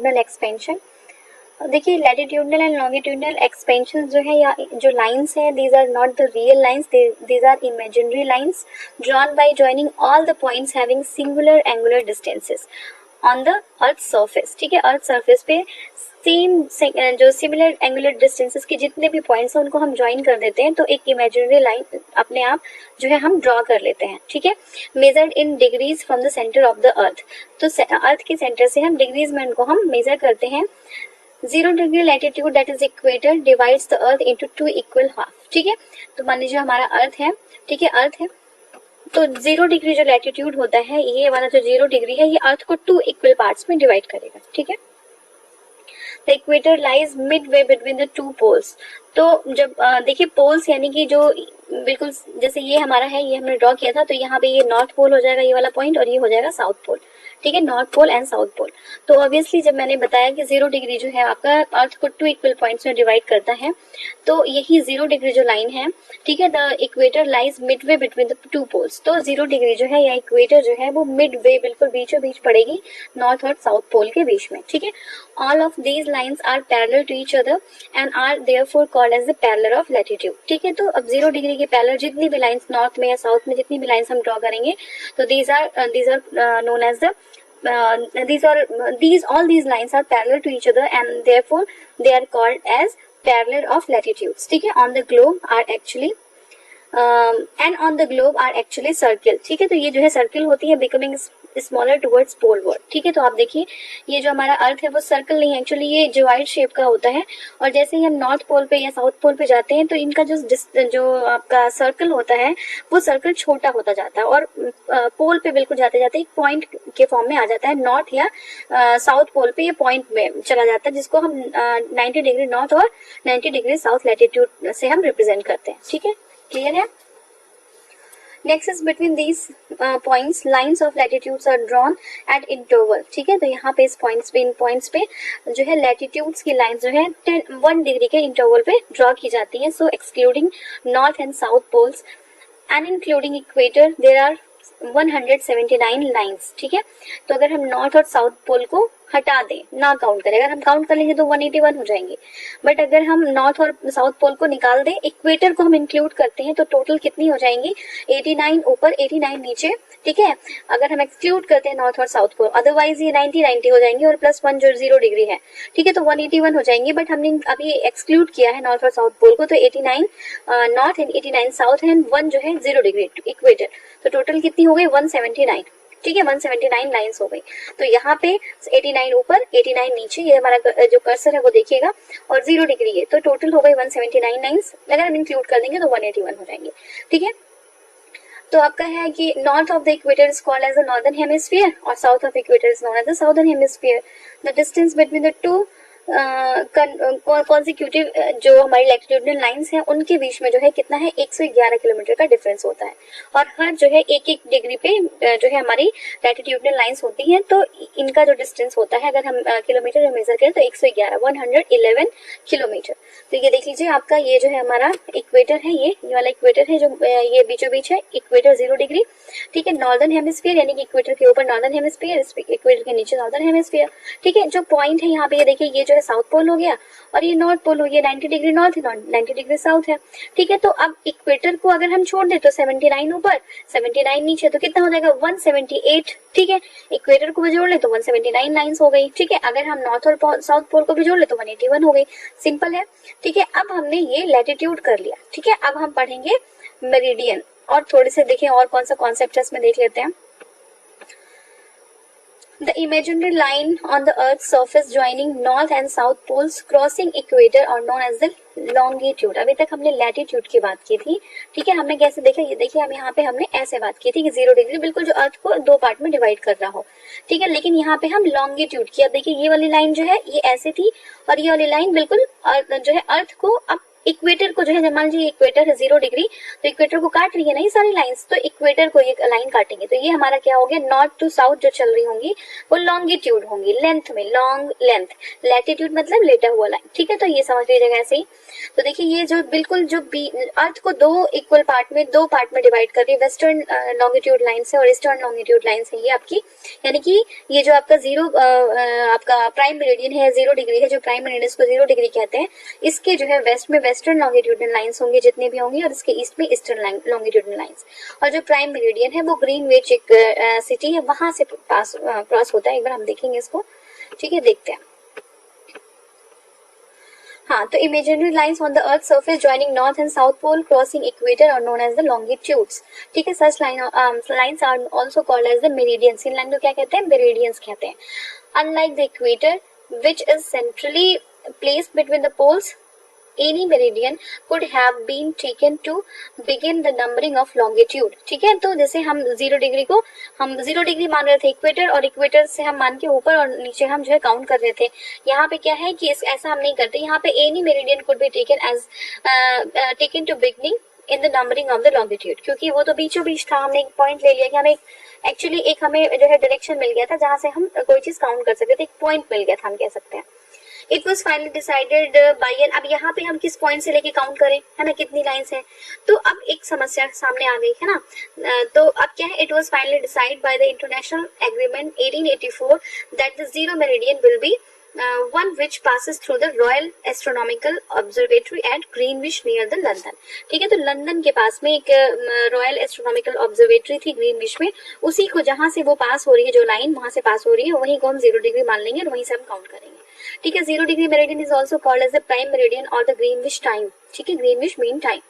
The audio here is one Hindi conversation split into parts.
Latitudinal expansion. देखिए लैटिट्यूडनल एंड लॉन्गिट्यूडनल एक्सपेंशन जो है या जो लाइंस है, these are not the real lines, these are imaginary lines drawn by joining all the points having singular angular distances on the earth surface. ठीक है, अर्थ सरफेस पे सेम जो सिमिलर एंगुलर डिस्टेंसेस के जितने भी पॉइंट्स हैं उनको हम ज्वाइन कर देते हैं, तो एक इमेजिनरी लाइन अपने आप जो है हम ड्रॉ कर लेते हैं। ठीक है, measured in degrees from the centre of the earth, तो अर्थ के सेंटर से हम डिग्रीज में उनको हम मेजर करते हैं। 0 degree latitude that is equator divides the earth into 2 equal half. ठीक है, तो मान लीजिए हमारा अर्थ है, ठीक है, अर्थ है, तो 0 डिग्री जो लैटिट्यूड होता है, ये वाला जो 0 डिग्री है, ये अर्थ को 2 इक्वल पार्ट्स में डिवाइड करेगा। ठीक है, the equator lies mid way between the 2 poles. तो जब देखिए पोल्स यानी कि जो बिल्कुल जैसे ये हमारा है, ये हमने ड्रॉ किया था, तो यहाँ पे ये नॉर्थ पोल हो जाएगा ये वाला पॉइंट, और ये हो जाएगा साउथ पोल। ठीक है, north pole and south pole. तो ऑब्वियसली जब मैंने बताया कि 0 डिग्री जो है आपका अर्थ को 2 इक्वल पॉइंट्स में डिवाइड करता है, तो यही 0 डिग्री जो लाइन है, ठीक है, the equator lies mid way between the 2 poles. तो 0 डिग्री जो है या इक्वेटर जो है वो मिड वे बिल्कुल बीचों बीच पड़ेगी नॉर्थ और साउथ पोल के बीच में। ठीक है, all of these lines are parallel to each other and are therefore called as the parallel of latitude. ठीक है, तो अब 0 डिग्री के पैरेलल जितनी भी लाइन्स नॉर्थ में या साउथ में जितनी भी लाइन्स हम ड्रॉ करेंगे, तो these are known as the all these lines are parallel to each other and therefore they are called as parallel of latitudes. ठीक है, on the globe are actually and on the globe are actually circle. ठीक है, तो ये जो है सर्किल होती है becoming स्मॉलर टुवर्ड्स पोलवर्ड। ठीक है, तो आप देखिए ये जो हमारा अर्थ है वो सर्कल नहीं है, एक्चुअली ये डिवाइड शेप का होता है, और जैसे ही हम नॉर्थ पोल पे या साउथ पोल पे जाते हैं तो इनका जो आपका सर्कल होता है वो सर्कल छोटा होता जाता है, और पोल पे बिल्कुल जाते जाते एक पॉइंट के फॉर्म में आ जाता है। नॉर्थ या साउथ पोल पे ये पॉइंट में चला जाता है, जिसको हम 90 डिग्री नॉर्थ और 90 डिग्री साउथ लैटिट्यूड से हम रिप्रेजेंट करते हैं। ठीक है, क्लियर है। Next is between these points lines of latitudes are drawn at interval. ठीक है, तो यहाँ पे इस इन पॉइंट्स पे जो है लैटिट्यूड्स की लाइन्स जो है 1 डिग्री के इंटरवल पे ड्रॉ की जाती है। So excluding north and south poles and including equator there are 179 lines. ठीक है, तो अगर हम नॉर्थ और साउथ पोल को हटा दें, ना काउंट करें, अगर हम काउंट कर लेंगे तो 181 हो जाएंगे, बट अगर हम नॉर्थ और साउथ पोल को निकाल दें, इक्वेटर को हम इंक्लूड करते हैं, तो टोटल कितनी हो जाएंगी 89 ऊपर 89 नीचे। ठीक है, अगर हम एक्सक्लूड करते हैं नॉर्थ और साउथ पोल, अदरवाइज ये 90 हो जाएंगे, और +1 जो 0 डिग्री है, ठीक है, तो 181 हो जाएंगे, बट हमने अभी एक्सक्लूड किया है नॉर्थ और साउथ पोल को, तो 89 नॉर्थ एंड 89 साउथ एंड 1 जो है 0 डिग्री इक्वेटर, तो टोटल कितनी हो गई 179। ठीक है, 179 लाइंस हो गई। तो यहाँ पे 89 ऊपर 89 नीचे, ये हमारा जो कर्सर है वो देखिएगा, और 0 डिग्री है, तो टोटल हो गई 179 लाइंस। अगर हम इंक्लूड कर देंगे तो 181 हो जाएंगे। ठीक है, तो आपका है कि north of the equator is called as the northern hemisphere और south of equator is known as the southern hemisphere. The distance between the two consecutive जो हमारी लैटिट्यूडनल लाइंस हैं उनके बीच में जो है कितना है 111 किलोमीटर का डिफरेंस होता है, और हर जो है 1-1 डिग्री पे जो है हमारी लैटिट्यूडनल लाइंस होती हैं, तो इनका जो डिस्टेंस होता है अगर हम किलोमीटर में मेजर करें तो 111 किलोमीटर। तो ये देख लीजिए आपका ये जो है हमारा इक्वेटर है, ये वाला इक्वेटर है जो ये बीचों बीच है, इक्वेटर 0 डिग्री। ठीक है, नॉर्दर्न हेमिस्फीयर यानी कि इक्वेटर के ऊपर नॉर्दर्न हेमिस्फीयर, इक्वेटर के नीचे नॉर्दर्न हेमिस्फीयर। ठीक है, जो पॉइंट है यहाँ पे ये देखिए, ये जो है साउथ पोल हो गया और ये नॉर्थ पोल हो गया, 90 डिग्री नॉर्थ है, 90 डिग्री साउथ है। ठीक है, तो अब इक्वेटर को अगर हम छोड़ दे तो 79 ऊपर 79 नीचे, तो कितना हो जाएगा 178। ठीक है, इक्वेटर को भी जोड़ ले तो 179 लाइंस हो गई। ठीक है, अगर हम नॉर्थ और साउथ पोल को भी जोड़ ले तो 181 हो गई। सिंपल है। ठीक है, अब हमने ये लैटिट्यूड कर लिया। ठीक है, अब हम पढ़ेंगे मेरिडियन, और थोड़े से देखें और कौन सा कॉन्सेप्ट है इसमें देख लेते हैं। The imaginary line on the Earth's surface joining north and south poles crossing equator are known as the longitude। अभी तक हमने लैटिट्यूड की बात की थी। ठीक है, हमने कैसे देखा, ये देखिए हम यहाँ पे हमने ऐसे बात की थी कि 0 डिग्री बिल्कुल जो अर्थ को 2 पार्ट में डिवाइड कर रहा हो। ठीक है, लेकिन यहाँ पे हम लॉन्गिट्यूड की, अब देखिए ये वाली लाइन जो है ये ऐसे थी, और ये वाली लाइन बिल्कुल जो है अर्थ को अब इक्वेटर को जो है, मान लीजिए इक्वेटर है 0 डिग्री, तो इक्वेटर को काट रही है ना ये सारी लाइंस, तो इक्वेटर को एक लाइन काटेंगे तो ये हमारा क्या हो गया, नॉर्थ टू साउथ जो चल रही होंगी वो लॉन्गिट्यूड होंगी, लेंथ में लॉन्ग लेंथ, लैटिट्यूड मतलब लेटा हुआ लाइन, ठीक है। तो ये समझ लीजिएगा ऐसे ही। तो देखिए ये जो बिल्कुल जो अर्थ को दो इक्वल पार्ट में डिवाइड कर रही है, वेस्टर्न लॉन्गिट्यूड लाइंस है और ईस्टर्न लॉन्गिट्यूड लाइंस है ये आपकी, यानी कि ये जो आपका आपका प्राइम मेरिडियन है 0 डिग्री है, जो प्राइम मेरिडियन इसको 0 डिग्री कहते हैं, इसके जो है वेस्ट में वेस्टर्न लॉन्गिट्यूडनल लाइंस होंगे जितने भी होंगे, और इसके ईस्ट में ईस्टर्न लॉन्गिट्यूडनल लाइंस, और जो प्राइम मेरिडियन है वो ग्रीनविच एक सिटी है वहां से क्रॉस होता है। एक बार हम देखेंगे इसको, ठीक है, देखते हैं। हाँ, तो imaginary lines on the earth surface joining north and south pole crossing equator are known as the longitudes, ठीक है। Such lines are also called as the meridians, इन लाइन को क्या कहते हैं, मेरिडियंस कहते हैं। Unlike the equator which is centrally placed between the poles, any meridian could have been taken to begin the numbering of longitude, ठीक है। तो जैसे हम 0 डिग्री को हम 0 डिग्री मान रहे थे इक्वेटर, और इक्वेटर से हम मान के ऊपर और नीचे हम जो है काउंट कर रहे थे। यहाँ पे क्या है कि ऐसा हम नहीं करते, यहाँ पे any meridian could be taken to beginning in the numbering of the longitude, क्योंकि वो तो बीचों बीच था, हमने एक पॉइंट ले लिया कि हमें एक्चुअली एक हमें जो है डायरेक्शन मिल गया था जहां से हम कोई चीज काउंट कर सकते थे, एक पॉइंट मिल गया था हम कह सकते हैं। It was finally decided by an, अब यहाँ पे हम किस पॉइंट से लेके काउंट करें, है ना, कितनी लाइंस है। तो अब एक समस्या सामने आ गई है ना, तो अब क्या है, it was finally decide by the international agreement 1884 that the zero meridian will be one which passes through the Royal Astronomical Observatory at Greenwich near the London, ठीक है। तो लंदन के पास में एक रॉयल एस्ट्रोनॉमिकल ऑब्जर्वेटरी थी ग्रीनविच में, उसी को जहां से वो पास हो रही है, जो लाइन वहां से पास हो रही है वहीं को हम 0 डिग्री मान लेंगे और वहीं से हम काउंट करेंगे, ठीक है। 0 degree meridian is also called as the prime meridian और द ग्रीनविच टाइम, ठीक है, Greenwich mean time.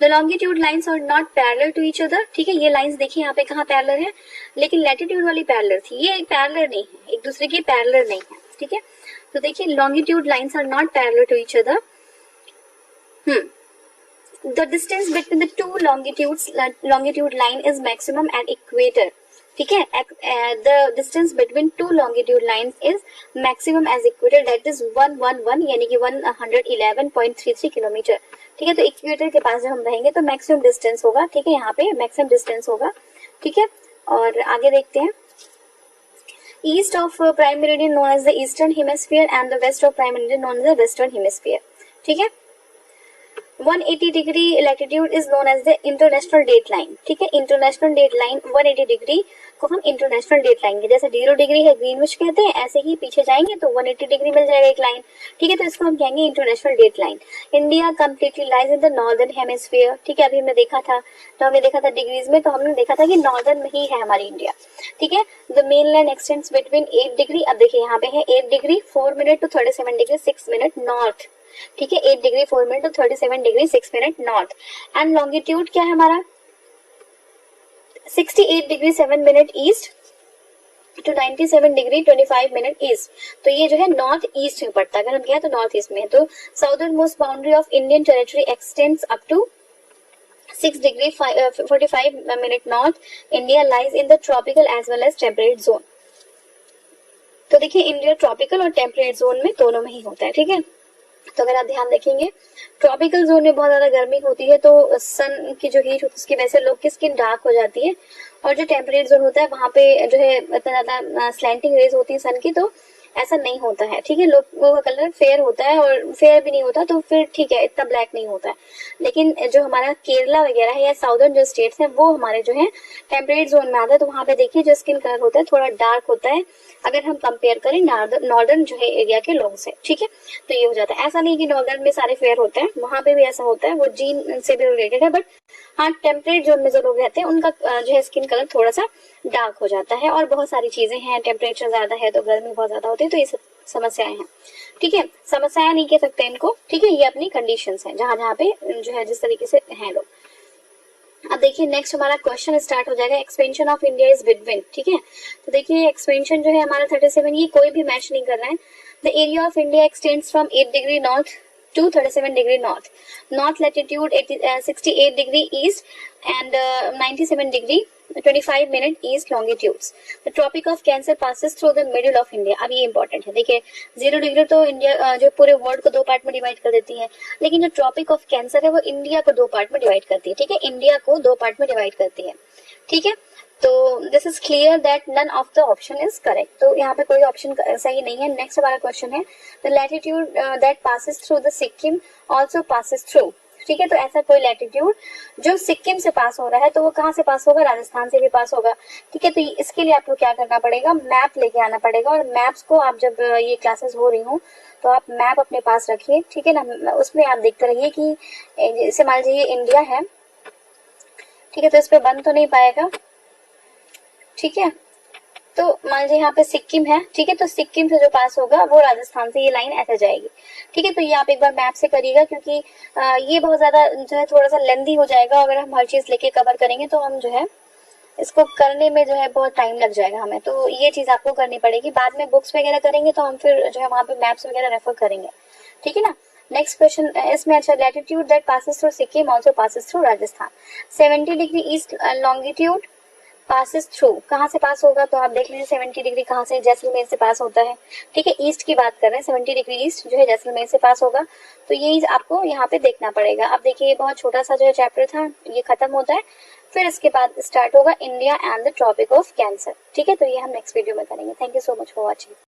The longitude lines are not parallel to each other, ठीक है। ये लाइंस देखिए यहाँ पे कहाँ पैरेलल है, लेकिन लैटिट्यूड वाली पैरेलल थी, ये पैरेलल नहीं है, एक दूसरे की पैरेलल नहीं है, ठीक है। तो देखिए longitude lines are not parallel to each other. The distance between the two longitude line is maximum at equator, ठीक है। The distance between two longitude lines is maximum as equator, that is 111 यानी कि 111.33 किलोमीटर, ठीक है। तो इक्वेटर के पास जब हम रहेंगे तो मैक्सिमम डिस्टेंस होगा, ठीक है, यहाँ पे मैक्सिमम डिस्टेंस होगा, ठीक है। और आगे देखते हैं, east of prime meridian known as the eastern hemisphere and the west of prime meridian known as the western hemisphere, ठीक है। 180 degree latitude is known as the international date line, ठीक है। इंटरनेशनल डेट लाइन 180 डिग्री को हम इंटरनेशनल डेट लाइन के, जैसे 0 डिग्री है ग्रीनविच कहते हैं, ऐसे ही पीछे जाएंगे तो 180 डिग्री मिल जाएगा एक लाइन, ठीक है। तो इसको हम कहेंगे international date line. India completely lies in the northern hemisphere, ठीक है। अभी हमने देखा था, तो हमने देखा था डिग्रीज में, तो हमने देखा था कि नॉर्दर्न में ही है हमारी इंडिया, ठीक है। The main land extends between 8 degree, अब देखिए यहाँ पे है 8 degree 4 minute to 37 degree 6 minute north, ठीक है। 8 degree 4 minute to 37 degree 6 minute north. And longitude क्या है हमारा, 68 degree 7 minute east to 97 degree 25 minute east. तो ये जो है नॉर्थ ईस्ट में पड़ता है, अगर हम कहें तो नॉर्थ ईस्ट में। तो southern most boundary of Indian territory extends up to 6 degree 45 minute north. India lies in the tropical as well as temperate zone. तो देखिए इंडिया ट्रॉपिकल और टेम्परेट जोन में दोनों में ही होता है, ठीक है। तो अगर आप ध्यान देखेंगे, ट्रॉपिकल जोन में बहुत ज्यादा गर्मी होती है, तो सन की जो हीट होती है उसकी वजह से लोग की स्किन डार्क हो जाती है, और जो टेम्परेट जोन होता है वहां पे जो है इतना ज्यादा स्लैंटिंग रेज होती है सन की, तो ऐसा नहीं होता है, ठीक है। लोगों का कलर फेयर होता है, और फेयर भी नहीं होता तो फिर ठीक है, इतना ब्लैक नहीं होता है। लेकिन जो हमारा केरला वगैरह है या साउदर्न जो स्टेट्स हैं वो हमारे जो है टेम्परेट जोन में आता है, तो वहां पे देखिए जो स्किन कलर होता है थोड़ा डार्क होता है अगर हम कंपेयर करें नॉर्दर्न जो है एरिया के लोगों से, ठीक है। तो ये हो जाता है, ऐसा नहीं कि नॉर्दर्न में सारे फेयर होते हैं, वहां पे भी ऐसा होता है, वो जीन से भी रिलेटेड है। बट हाँ, टेम्परेट जोन में जो लोग रहते हैं उनका जो है स्किन कलर थोड़ा सा डार्क हो जाता है, और बहुत सारी चीजें हैं, टेम्परेचर ज्यादा है तो गर्मी बहुत ज्यादा होती है, तो ये सब समस्याएं हैं, ठीक है। समस्याएं नहीं कह सकते इनको, ठीक है, ये अपनी कंडीशंस हैं जहां जहां पे जो है जिस तरीके से हैं लोग। अब देखिए नेक्स्ट हमारा क्वेश्चन स्टार्ट हो जाएगा, expansion of India is between, ठीक है। तो देखिए एक्सपेंशन जो है हमारा 37, ये कोई भी मैच नहीं कर रहा है। The area of India extends from 8 degree north to 37 degree north. North latitude 68 degree east and 97 degree 25 minute east longitudes. The Tropic of Cancer passes through the middle of India. अब ये इंपॉर्टेंट है, देखिए 0 डिग्री तो इंडिया जो पूरे वर्ल्ड को 2 पार्ट में डिवाइड कर देती है, लेकिन जो ट्रॉपिक ऑफ कैंसर है वो इंडिया को 2 पार्ट में डिवाइड करती है, ठीक है, इंडिया को 2 पार्ट में डिवाइड करती है, ठीक है। तो this is clear that none of the option is correct, तो यहाँ पे कोई ऑप्शन सही नहीं है। नेक्स्ट हमारा क्वेश्चन है the latitude that passes through the Sikkim also passes through, ठीक है। तो ऐसा कोई लैटिट्यूड जो सिक्किम से पास हो रहा है तो वो कहाँ से पास होगा, राजस्थान से भी पास होगा, ठीक है। तो इसके लिए आपको क्या करना पड़ेगा, मैप लेके आना पड़ेगा, और मैप्स को आप जब ये क्लासेस हो रही हूँ तो आप मैप अपने पास रखिए, ठीक है ना। उसमें आप देखते रहिए कि जैसे मान लीजिए ये इंडिया है, ठीक है, तो इस पे बन तो नहीं पाएगा, ठीक है। तो मान लीजिए यहाँ पे सिक्किम है, ठीक है, तो सिक्किम से जो पास होगा वो राजस्थान से ये लाइन ऐसे जाएगी, ठीक है। तो ये आप एक बार मैप से करिएगा, क्योंकि ये बहुत ज्यादा जो है थोड़ा सा लेंदी हो जाएगा, अगर हम हर चीज लेके कवर करेंगे तो हम जो है इसको करने में जो है बहुत टाइम लग जाएगा हमें, तो ये चीज आपको करनी पड़ेगी। बाद में बुक्स वगैरह करेंगे तो हम फिर जो है वहाँ पे मैप्स वगैरह रेफर करेंगे, ठीक है ना। नेक्स्ट क्वेश्चन इसमें अच्छा, latitude that passes through Sikkim also passes through Rajasthan. 70 degree east longitude passes through, कहाँ से पास होगा, तो आप देख लीजिए 70 डिग्री कहाँ से, जैसलमेर से पास होता है, ठीक है, ईस्ट की बात कर रहे हैं, 70 डिग्री ईस्ट जो है जैसलमेर से पास होगा, तो ये आपको यहाँ पे देखना पड़ेगा। अब देखिए बहुत छोटा सा जो है चैप्टर था ये खत्म होता है, फिर इसके बाद स्टार्ट होगा India and the tropic of cancer, ठीक है। तो ये हम नेक्स्ट वीडियो में करेंगे। Thank you so much for watching.